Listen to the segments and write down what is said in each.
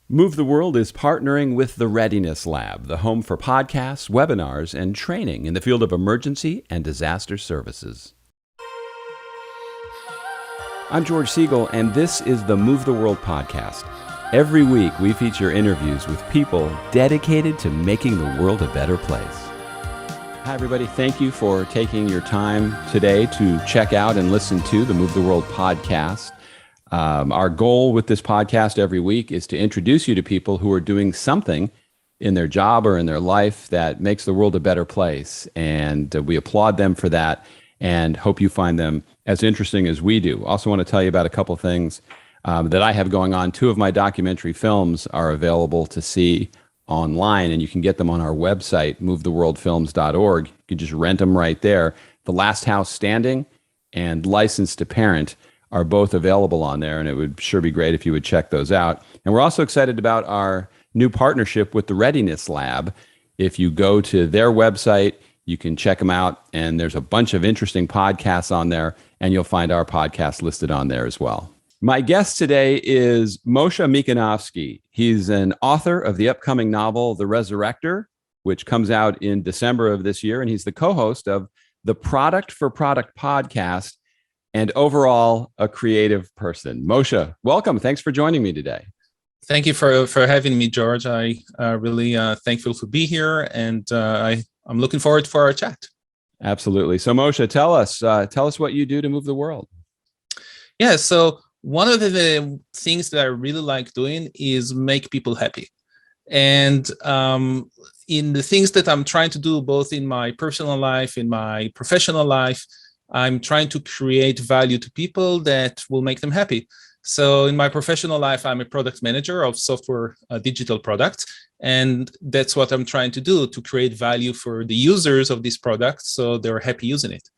Move the World is partnering with the Readiness Lab, the home for podcasts, webinars, and training in the field of emergency and disaster services. I'm George Siegel, and this is the Move the World podcast. Every week, we feature interviews with people dedicated to making the world a better place. Hi, everybody. Thank you for taking your time today to check out and listen to the Move the World podcast. Our goal with this podcast every week is to introduce you to people who are doing something in their job or in their life that makes the world a better place. And we applaud them for that and hope you find them as interesting as we do. Also want to tell you about a couple things that I have going on. Two of my documentary films are available to see online, and you can get them on our website, movetheworldfilms.org. You can just rent them right there. The Last House Standing and Licensed to Parent are both available on there, and it would sure be great if you would check those out. And we're also excited about our new partnership with the Readiness Lab. If you go to their website, you can check them out, and there's a bunch of interesting podcasts on there, and you'll find our podcast listed on there as well. My guest today is Moshe Mikanovsky. He's an author of the upcoming novel, The Resurrector, which comes out in December of this year, and he's the co-host of the Product for Product podcast, and overall a creative person. Moshe, welcome. Thanks for joining me today. Thank you for having me, George. I really thankful to be here, and I'm looking forward for our chat. Absolutely. So Moshe, tell us what you do to move the world. Yeah, so one of the things that I really like doing is make people happy. And in the things that I'm trying to do, both in my personal life, in my professional life, I'm trying to create value to people that will make them happy. So in my professional life, I'm a product manager of software digital products. And that's what I'm trying to do, to create value for the users of these products so they're happy using it.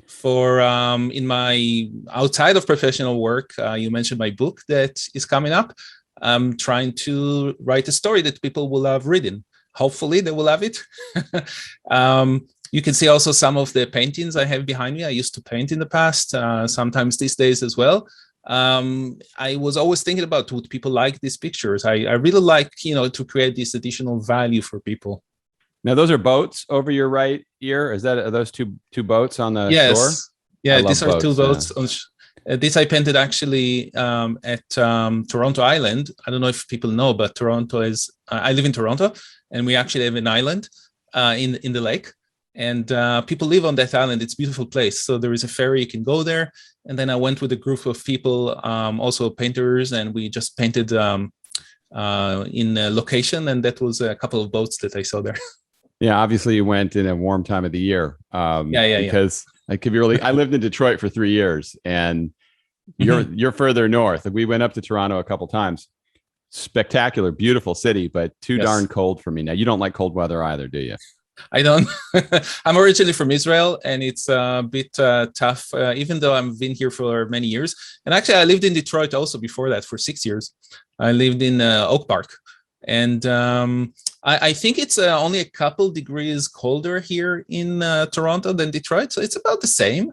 For in my outside of professional work, you mentioned my book that is coming up. I'm trying to write a story that people will love reading. Hopefully they will love it. You can see also some of the paintings I have behind me. I used to paint in the past, sometimes these days as well. I was always thinking about, would people like these pictures? I really like, to create this additional value for people. Now, those are boats over your right ear. Are those two boats on the shore? Yeah, these are two boats. This I painted actually at Toronto Island. I don't know if people know, but Toronto is, I live in Toronto, and we actually have an island in the lake. And people live on that island. It's a beautiful place. So there is a ferry, you can go there. And then I went with a group of people, also painters, and we just painted in a location. And that was a couple of boats that I saw there. Yeah, obviously you went in a warm time of the year. Because it could be really, I lived in Detroit for 3 years, and you're further north. We went up to Toronto a couple times. Spectacular, beautiful city, but too darn cold for me. Now, you don't like cold weather either, do you? I don't. I'm originally from Israel, and it's a bit tough, even though I've been here for many years. And actually, I lived in Detroit also before that for 6 years. I lived in Oak Park. And I think it's only a couple degrees colder here in Toronto than Detroit. So it's about the same.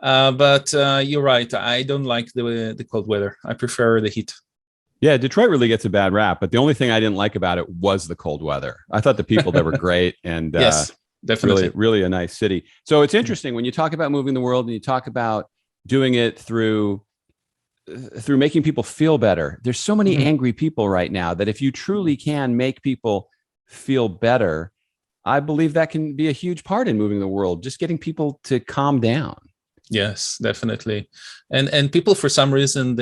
But you're right. I don't like the cold weather. I prefer the heat. Yeah, Detroit really gets a bad rap, but the only thing I didn't like about it was the cold weather. I thought the people there were great, and yes, definitely, really a nice city. So it's interesting when you talk about moving the world and you talk about doing it through making people feel better. There's so many angry people right now that if you truly can make people feel better, I believe that can be a huge part in moving the world, just getting people to calm down. Yes, definitely. And people, for some reason,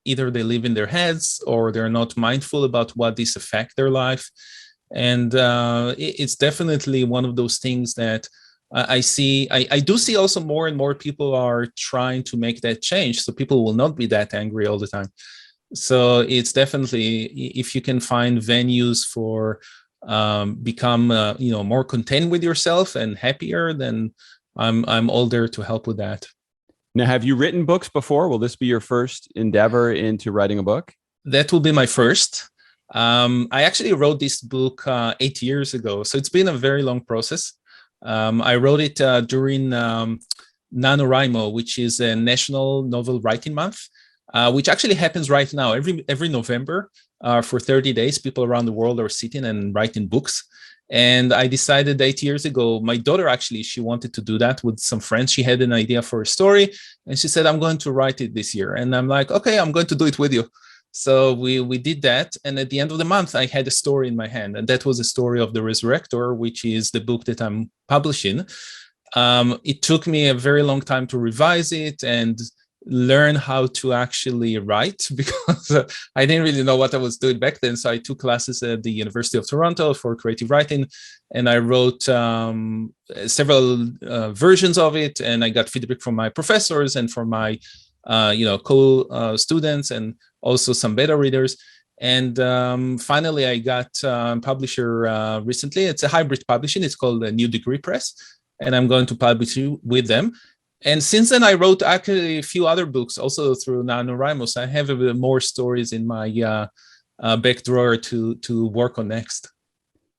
either they live in their heads or they're not mindful about what this affect their life. And it's definitely one of those things that I see. I do see also more and more people are trying to make that change, so people will not be that angry all the time. So it's definitely, if you can find venues for become more content with yourself and happier, then I'm all there to help with that. Now, have you written books before? Will this be your first endeavor into writing a book? That will be my first. I actually wrote this book 8 years ago, so it's been a very long process. I wrote it during NaNoWriMo, which is a National Novel Writing Month, which actually happens right now. Every November, for 30 days. People around the world are sitting and writing books. And I decided 8 years ago, my daughter actually, she wanted to do that with some friends. She had an idea for a story and she said, I'm going to write it this year. And I'm like, okay, I'm going to do it with you. So we did that. And at the end of the month, I had a story in my hand. And that was the story of The Resurrector, which is the book that I'm publishing. It took me a very long time to revise it and learn how to actually write, because I didn't really know what I was doing back then. So I took classes at the University of Toronto for creative writing, and I wrote several versions of it, and I got feedback from my professors and from my co-students and also some beta readers. And finally, I got a publisher recently. It's a hybrid publishing. It's called New Degree Press, and I'm going to publish it with them. And since then, I wrote actually a few other books also through NaNoWriMo. I have a bit more stories in my back drawer to work on next.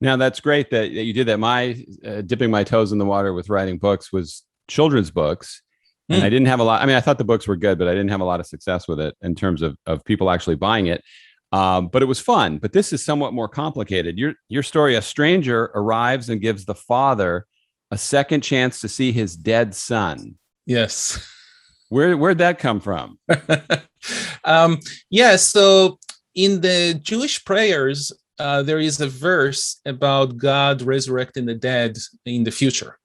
Now, that's great that you did that. My dipping my toes in the water with writing books was children's books. And I didn't have a lot. I mean, I thought the books were good, but I didn't have a lot of success with it in terms of people actually buying it. But it was fun. But this is somewhat more complicated. Your story, a stranger arrives and gives the father a second chance to see his dead son. Yes. Where'd that come from? So in the Jewish prayers, there is a verse about God resurrecting the dead in the future.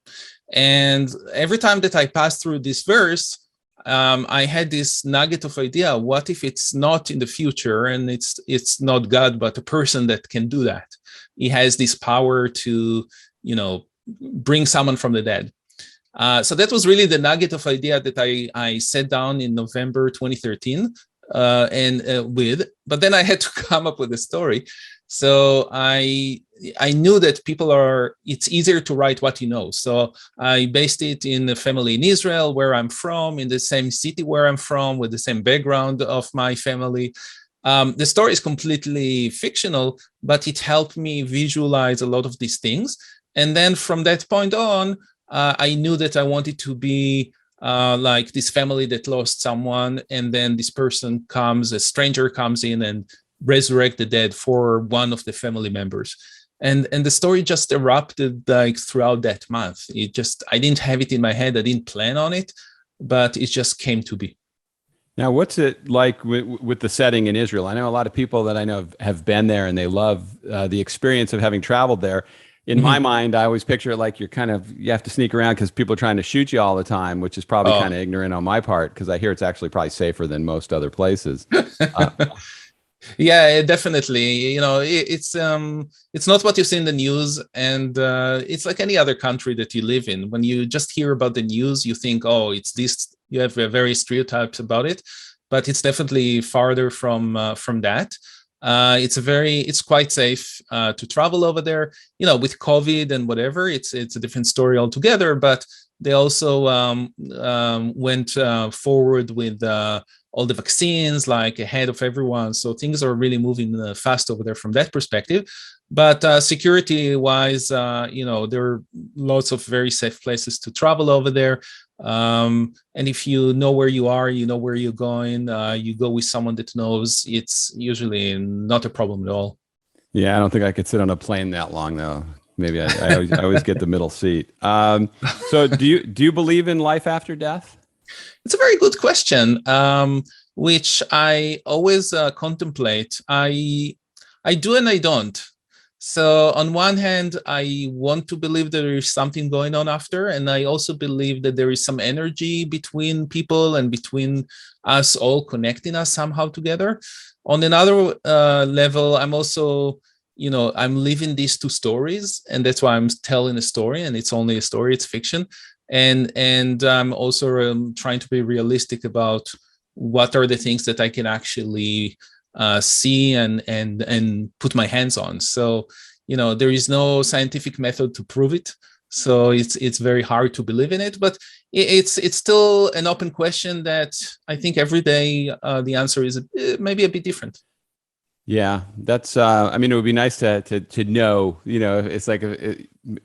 And every time that I passed through this verse, I had this nugget of idea: what if it's not in the future and it's not God, but a person that can do that? He has this power to, bring someone from the dead. So that was really the nugget of idea that I sat down in November 2013 but then I had to come up with a story. So I knew that it's easier to write what you know. So I based it in a family in Israel, where I'm from, in the same city where I'm from, with the same background of my family. The story is completely fictional, but it helped me visualize a lot of these things. And then from that point on, I knew that I wanted to be like this family that lost someone, and then this person a stranger comes in and resurrect the dead for one of the family members. And the story just erupted like throughout that month. I didn't have it in my head. I didn't plan on it, but it just came to be. Now, what's it like with the setting in Israel? I know a lot of people that I know have been there, and they love the experience of having traveled there. In my mind, I always picture it like you have to sneak around because people are trying to shoot you all the time, which is probably kind of ignorant on my part, because I hear it's actually probably safer than most other places. Yeah, definitely. It's not what you see in the news, and it's like any other country that you live in. When you just hear about the news, you think, oh, it's this. You have very stereotypes about it, but it's definitely farther from that. It's quite safe to travel over there. With COVID and whatever, it's a different story altogether. But they also went forward with all the vaccines, like ahead of everyone. So things are really moving fast over there from that perspective. But security-wise, there are lots of very safe places to travel over there. And if you know where you are, you know where you're going, you go with someone that knows, it's usually not a problem at all. Yeah, I don't think I could sit on a plane that long, though. Maybe I always get the middle seat. So do you believe in life after death? It's a very good question, which I always contemplate. I do and I don't. So on one hand, I want to believe that there is something going on after, and I also believe that there is some energy between people and between us all, connecting us somehow together. On another level, I'm also, I'm living these two stories, and that's why I'm telling a story, and it's only a story, it's fiction. And I'm also trying to be realistic about what are the things that I can actually see and put my hands on. So, there is no scientific method to prove it. So it's very hard to believe in it, but it's still an open question that I think every day the answer is maybe a bit different. Yeah, that's. It would be nice to know. It's like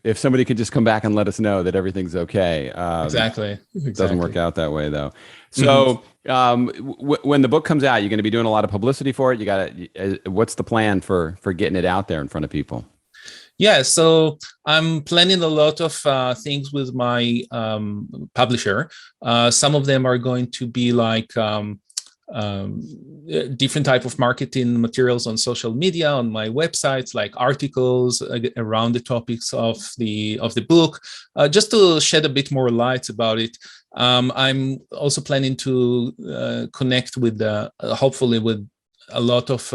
if somebody could just come back and let us know that everything's okay. Exactly. It doesn't work out that way though. So when the book comes out, you're going to be doing a lot of publicity for it. You got to, what's the plan for getting it out there in front of people? Yeah, so I'm planning a lot of things with my publisher. Some of them are going to be like different type of marketing materials on social media, on my websites, like articles around the topics of the book, just to shed a bit more light about it. I'm also planning to connect with hopefully with a lot of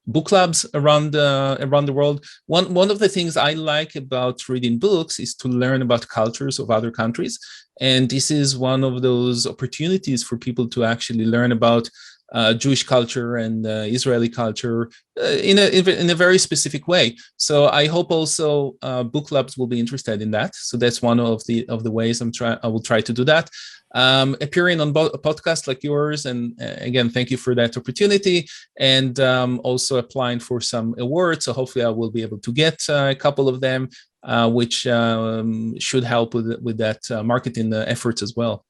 book clubs around the world. One of the things I like about reading books is to learn about cultures of other countries, and this is one of those opportunities for people to actually learn about Jewish culture and Israeli culture in a very specific way. So I hope also book clubs will be interested in that. So that's one of the ways I will try to do that. Appearing on a podcast like yours, and again, thank you for that opportunity, and also applying for some awards. So hopefully I will be able to get a couple of them, which should help with that marketing efforts as well.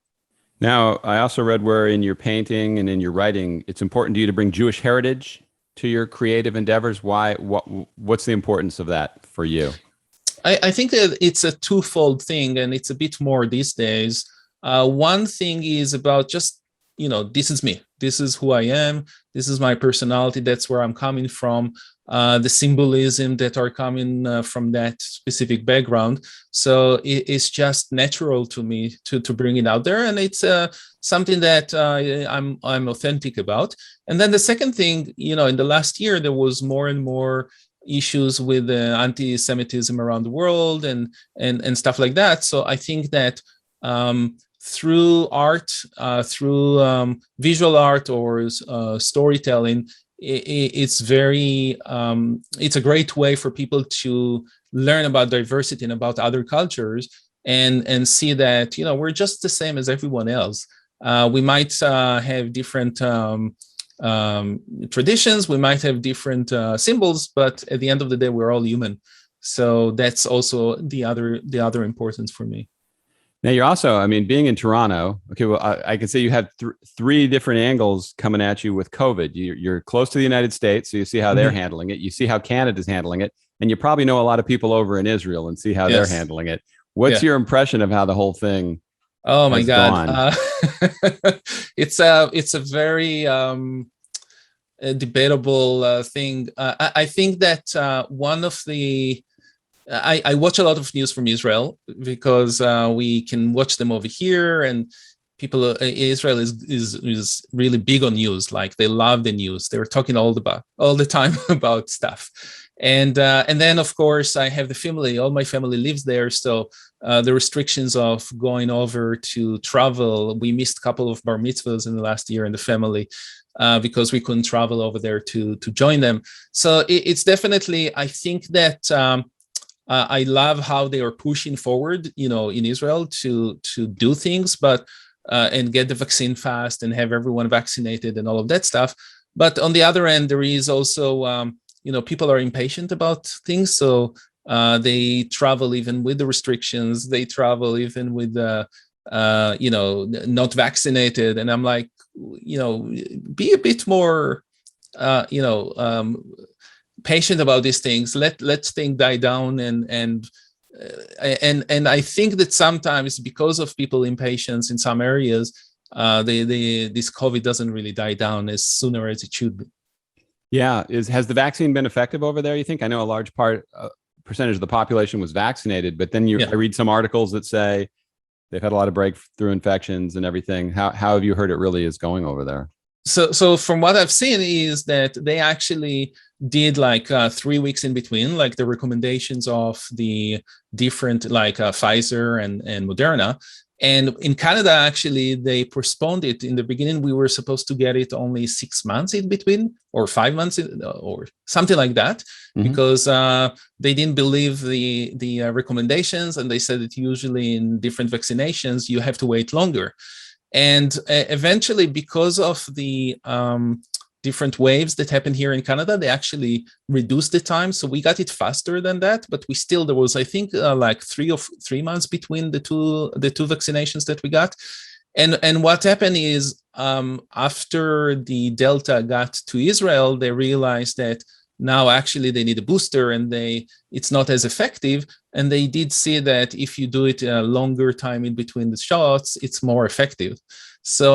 Now, I also read where in your painting and in your writing, it's important to you to bring Jewish heritage to your creative endeavors. Why? What's the importance of that for you? I think that it's a twofold thing, and it's a bit more these days. One thing is about just, this is me. This is who I am. This is my personality. That's where I'm coming from. The symbolism that are coming from that specific background. So it's just natural to me to bring it out there, and it's something that I'm authentic about. And then the second thing, in the last year, there was more and more issues with anti-Semitism around the world and stuff like that. So I think that through art, through visual art or storytelling, it's a great way for people to learn about diversity and about other cultures, and see that we're just the same as everyone else. We might have different traditions, we might have different symbols, but at the end of the day, we're all human. So that's also the other importance for me. Now you're also, being in Toronto, okay, well, I can say you have three different angles coming at you with COVID. You're close to the United States, so you see how they're handling it. You see how Canada's handling it, and you probably know a lot of people over in Israel and see how they're handling it. What's your impression of how the whole thing Oh my God. It's a very debatable thing. I think that one of the I watch a lot of news from Israel because we can watch them over here, and people Israel is really big on news. Like, they love the news. They're talking all the time about stuff. And then of course I have the family. All my family lives there, so the restrictions of going over to travel. We missed a couple of bar mitzvahs in the last year in the family because we couldn't travel over there to join them. So it's definitely, I think that. I love how they are pushing forward, in Israel to do things, but and get the vaccine fast and have everyone vaccinated and all of that stuff. But on the other end, there is also, people are impatient about things, so they travel even with the restrictions. They travel even with not vaccinated, and I'm like, be a bit more, patient about these things. Let things die down, and I think that sometimes because of people impatience in some areas, this COVID doesn't really die down as sooner as it should be. Yeah, has the vaccine been effective over there, you think? I know a large percentage of the population was vaccinated, but then I read some articles that say they've had a lot of breakthrough infections and everything. How have you heard it really is going over there? So from what I've seen is that they actually did like 3 weeks in between, like the recommendations of the different, like Pfizer and Moderna. And in Canada, actually, they postponed it. In the beginning, we were supposed to get it only 6 months in between, or 5 months, or something like that, because they didn't believe the recommendations, and they said that usually in different vaccinations you have to wait longer. And eventually, because of the different waves that happen here in Canada, they actually reduced the time. So we got it faster than that, but there was, I think, like 3 months between the two vaccinations that we got. And what happened is, after the Delta got to Israel, they realized that now actually they need a booster, and it's not as effective. And they did see that if you do it a longer time in between the shots, it's more effective. So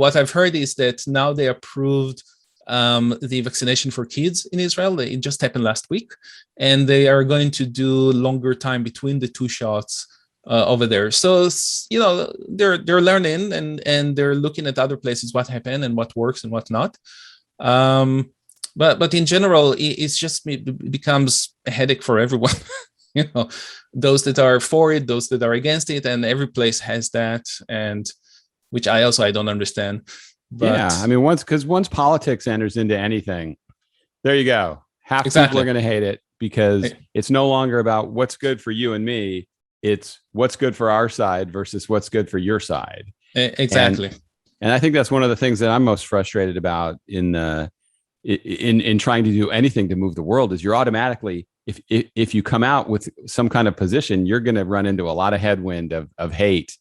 what I've heard is that now they approved the vaccination for kids in Israel. It just happened last week, and they are going to do longer time between the two shots over there. So they're learning, and they're looking at other places, what happened and what works and what not. But in general, it becomes a headache for everyone. Those that are for it, those that are against it, and every place has that, and which I don't understand. But yeah, I mean, once politics enters into anything, there you go. Half people are going to hate it, because it's no longer about what's good for you and me. It's what's good for our side versus what's good for your side. Exactly. And I think that's one of the things that I'm most frustrated about in trying to do anything to move the world, is you're automatically, if you come out with some kind of position, you're going to run into a lot of headwind of hate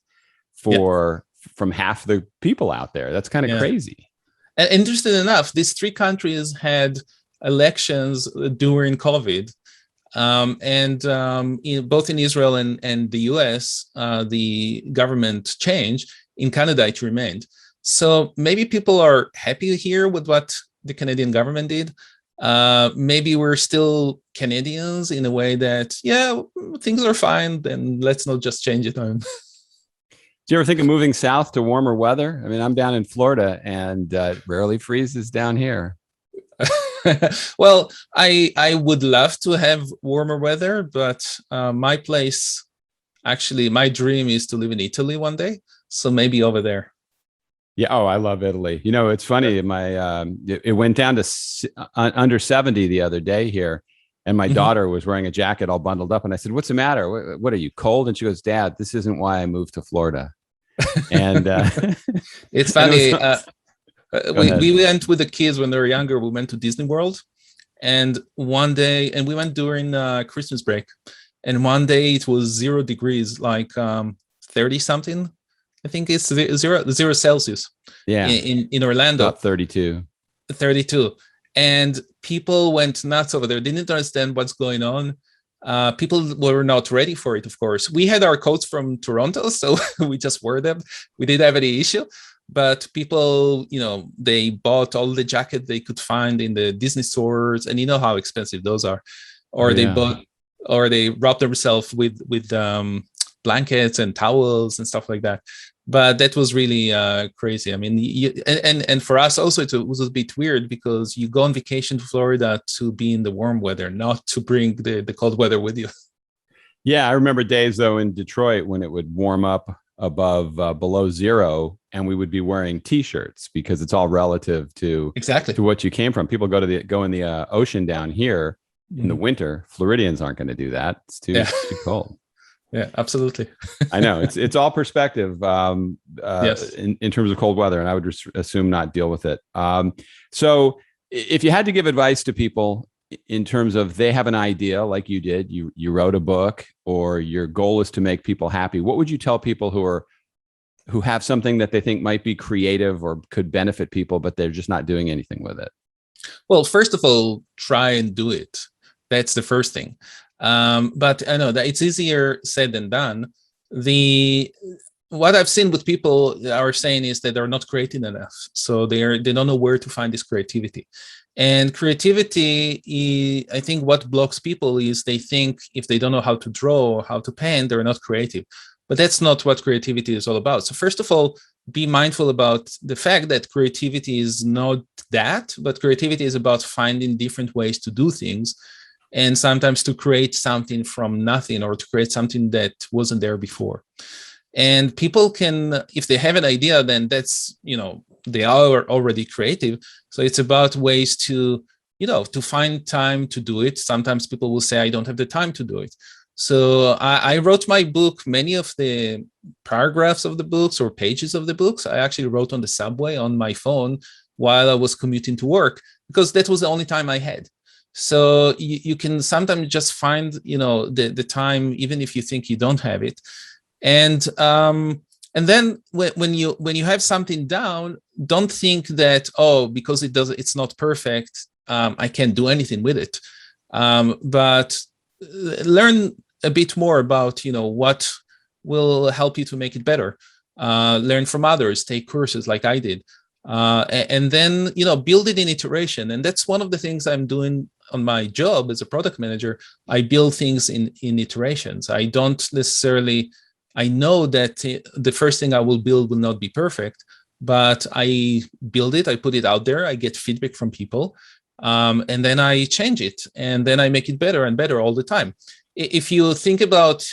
from half the people out there. That's kind of crazy. And interesting enough, these 3 countries had elections during COVID. Both in Israel and the US, the government changed. In Canada, it remained. So maybe people are happy here with what the Canadian government did. Maybe we're still Canadians in a way that, things are fine, then let's not just change it. Do you ever think of moving south to warmer weather? I mean, I'm down in Florida, and it rarely freezes down here. Well, I would love to have warmer weather, but my dream is to live in Italy one day. So maybe over there. Yeah. Oh, I love Italy. It's funny. It went down to under 70 the other day here, and my daughter was wearing a jacket all bundled up. And I said, "What's the matter? What are you, cold?" And she goes, "Dad, this isn't why I moved to Florida." And it's funny. We went with the kids when they were younger. We went to Disney World, and one day, and we went during Christmas break, and one day it was 0 degrees, like 30 something. I think it's 0 Celsius. Yeah. In Orlando. About 32. And people went nuts over there. They didn't understand what's going on. People were not ready for it, of course. We had our coats from Toronto, so we just wore them. We didn't have any issue. But people, they bought all the jackets they could find in the Disney stores, and you know how expensive those are. Or they wrapped themselves with blankets and towels and stuff like that. But that was really crazy. I mean, and for us also, it was a bit weird, because you go on vacation to Florida to be in the warm weather, not to bring the cold weather with you. Yeah, I remember days, though, in Detroit when it would warm up above below 0, and we would be wearing T-shirts, because it's all relative to what you came from. People go in the ocean down here in the winter. Floridians aren't going to do that. It's too cold. Yeah, absolutely. I know it's all perspective yes. in terms of cold weather, and I would just assume not deal with it. So if you had to give advice to people in terms of, they have an idea like you did, you wrote a book, or your goal is to make people happy, what would you tell people who have something that they think might be creative or could benefit people, but they're just not doing anything with it? Well, first of all, try and do it. That's the first thing. But I know that it's easier said than done. What I've seen with people are saying is that they're not creative enough. So they don't know where to find this creativity. And creativity, I think what blocks people is they think if they don't know how to draw or how to paint, they're not creative. But that's not what creativity is all about. So first of all, be mindful about the fact that creativity is not that, but creativity is about finding different ways to do things, and sometimes to create something from nothing, or to create something that wasn't there before. And people can, if they have an idea, then that's, they are already creative. So it's about ways to, to find time to do it. Sometimes people will say, I don't have the time to do it. So I wrote my book, many of the paragraphs of the books or pages of the books, I actually wrote on the subway on my phone while I was commuting to work, because that was the only time I had. So you can sometimes just find, the time, even if you think you don't have it. And then when you have something down, don't think that, because it's not perfect, I can't do anything with it. But learn a bit more about, what will help you to make it better. Learn from others, take courses like I did. And then, build it in iteration. And that's one of the things I'm doing on my job as a product manager. I build things in iterations. I don't necessarily, I know that the first thing I will build will not be perfect, but I build it, I put it out there, I get feedback from people, and then I change it, and then I make it better and better all the time. If you think about,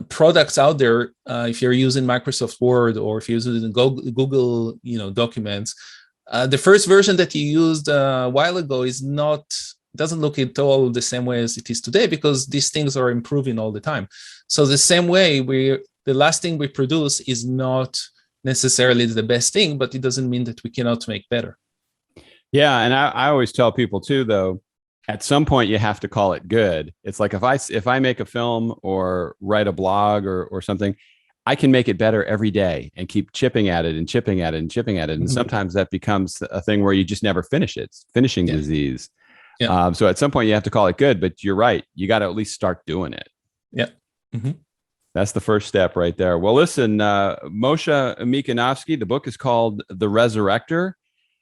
products out there, if you're using Microsoft Word or if you're using Google, documents, the first version that you used a while ago doesn't look at all the same way as it is today, because these things are improving all the time. So the same way, the last thing we produce is not necessarily the best thing, but it doesn't mean that we cannot make better. Yeah, and I always tell people too, though, at some point you have to call it good. It's like if I make a film or write a blog or something, I can make it better every day and keep chipping at it and chipping at it and chipping at it. And sometimes that becomes a thing where you just never finish it. It's finishing disease. Yeah. So at some point you have to call it good, but you're right. You got to at least start doing it. Yeah. Mm-hmm. That's the first step right there. Well, listen, Moshe Mikanovsky, the book is called The Resurrector.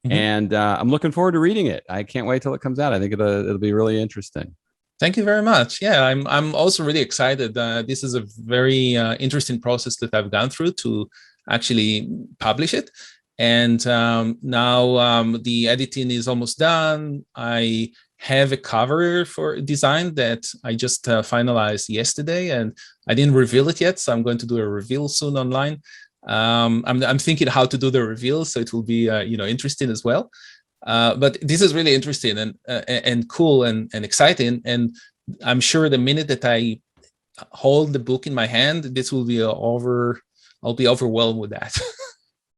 Mm-hmm. And I'm looking forward to reading it. I can't wait till it comes out. I think it'll be really interesting. Thank you very much. Yeah, I'm also really excited. This is a very interesting process that I've gone through to actually publish it. And now the editing is almost done. I have a cover for design that I just finalized yesterday, and I didn't reveal it yet, so I'm going to do a reveal soon online. I'm thinking how to do the reveal, so it will be interesting as well. But this is really interesting and cool and exciting. And I'm sure the minute that I hold the book in my hand, this will be over. I'll be overwhelmed with that.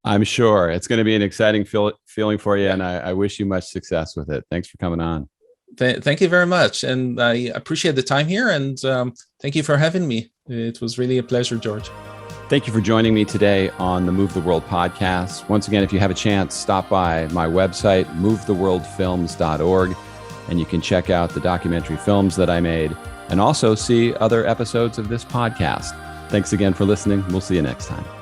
I'm sure it's going to be an exciting feeling for you, and I wish you much success with it. Thanks for coming on. Thank you very much, and I appreciate the time here, and thank you for having me. It was really a pleasure, George. Thank you for joining me today on the Move the World podcast. Once again, if you have a chance, stop by my website, movetheworldfilms.org, and you can check out the documentary films that I made and also see other episodes of this podcast. Thanks again for listening. We'll see you next time.